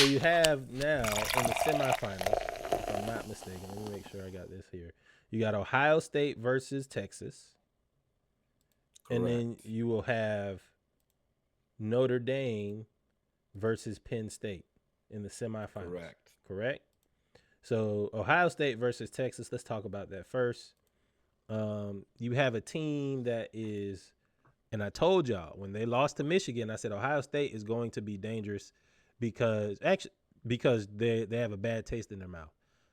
So you have now in the semifinals, if I'm not mistaken. Let me make sure I got this here. You got Ohio State versus Texas, and then Correct. you will have Notre Dame versus Penn State in the semifinals. Correct. Correct. So Ohio State versus Texas. Let's talk about that first. You have a team that is, and I told y'all when they lost to Michigan, I said Ohio State is going to be dangerous because they have a bad taste in their mouth.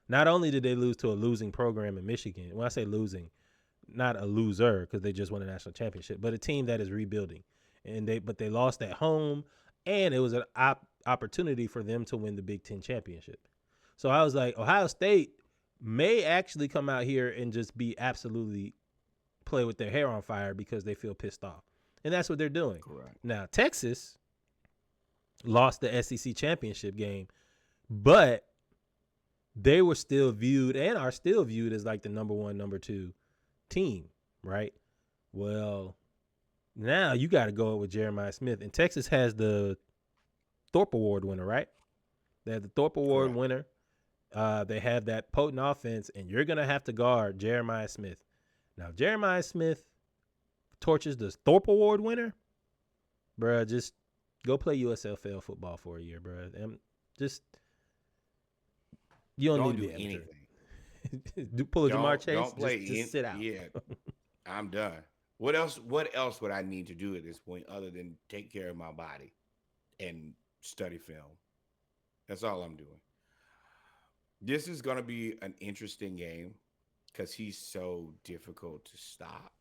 Not only did they lose to a losing program in Michigan, when I say losing, not a loser because they just won a national championship, but a team that is rebuilding, and they lost at home, and it was an opportunity for them to win the Big Ten championship. So I was like, Ohio State may actually come out here and just be absolutely play with their hair on fire because they feel pissed off. And that's what they're doing. Correct. Now, Texas lost the SEC championship game, but they were still viewed and are still viewed as like the number one, number two team, right? Well, now you got to go with Jeremiah Smith. And Texas has the Thorpe Award winner, right? They have the Thorpe Award Correct. winner. They have that potent offense, and you're going to have to guard Jeremiah Smith. Now, if Jeremiah Smith torches the Thorpe Award winner, bruh, just go play USFL football for a year, bruh. And just, you don't need Don't to do be amateur. anything. Do pull a Jamar Chase, Don't play just in. sit out. Yeah, I'm done. What else? What else would I need to do at this point other than take care of my body and study film? That's all I'm doing. This is going to be an interesting game because he's so difficult to stop.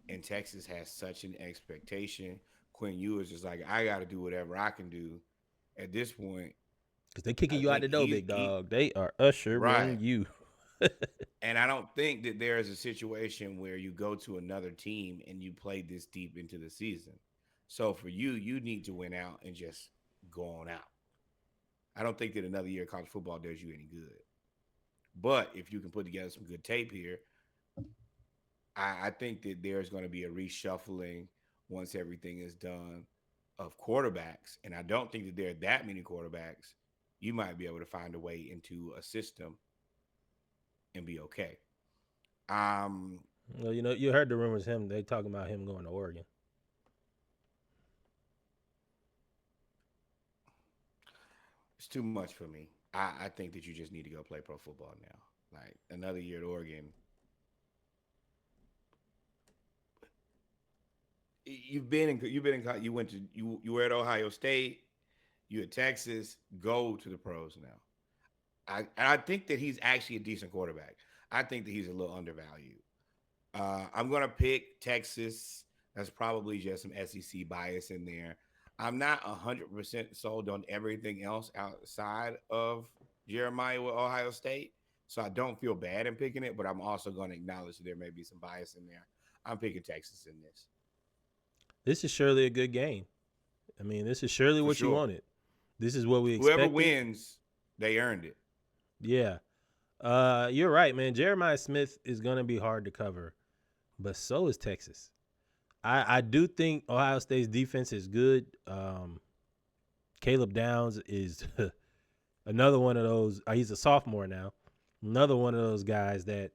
And Texas has such an expectation. Quinn Ewers is like, I got to do whatever I can do. At this point, Because they kicking I you out think the door, big he dog. They are ushering right. you. And I don't think that there is a situation where you go to another team and you play this deep into the season. So for you, you need to win out and just go on out. I don't think that another year of college football does you any good. But if you can put together some good tape here, I think that there's going to be a reshuffling once everything is done of quarterbacks. And I don't think that there are that many quarterbacks. You might be able to find a way into a system and be okay. Um, Well, you know, you heard the rumors. They talking about him going to Oregon. it's too much for me. I think that you just need to go play pro football now. Like another year at Oregon, you went to you were at Ohio State, you at Texas. Go to the pros now. I think that he's actually a decent quarterback. I think that he's a little undervalued. I'm gonna pick Texas. That's probably just some SEC bias in there. I'm not 100% sold on everything else outside of Jeremiah with Ohio State, so I don't feel bad in picking it. But I'm also going to acknowledge that there may be some bias in there. I'm picking Texas in this This is surely a good game. I mean, this is surely for what you sure. wanted. This is what we Whoever expected. wins, they earned it. Yeah. You're right, man. Jeremiah Smith is gonna be hard to cover, but so is Texas. I do think Ohio State's defense is good. Caleb Downs is another one of those. He's a sophomore now. Another one of those guys that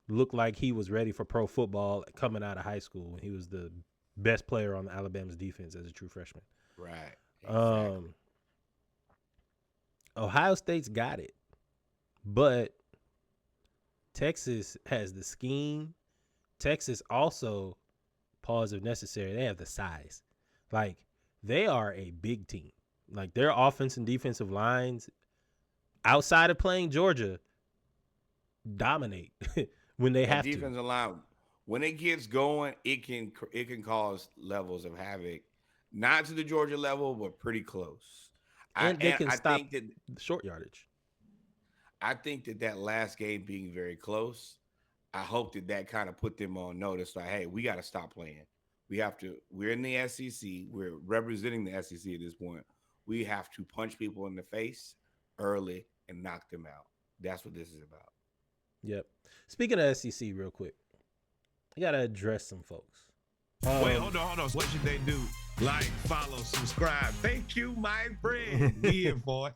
looked like he was ready for pro football coming out of high school. He was the best player on Alabama's defense as a true freshman. Right. Exactly. Um, Ohio State's got it, but Texas has the scheme. Texas also, pause if necessary, they have the size. Like, they are a big team. Like, their offense and defensive lines, outside of playing Georgia, dominate when they That have to. defensive line, when it gets going, it can cause levels of havoc. Not to the Georgia level, but pretty close. I And they and can I stop think that the short yardage. that last game being very close, I hope that kind of put them on notice. Like, hey, we got to stop playing. We have to. We're in the SEC. We're representing the SEC at this point. We have to punch people in the face early and knock them out. That's what this is about. Yep. Speaking of SEC, real quick, I got to address some folks. Wait, hold on. What should they do? Like, follow, subscribe. Thank you, my friend. We in for it.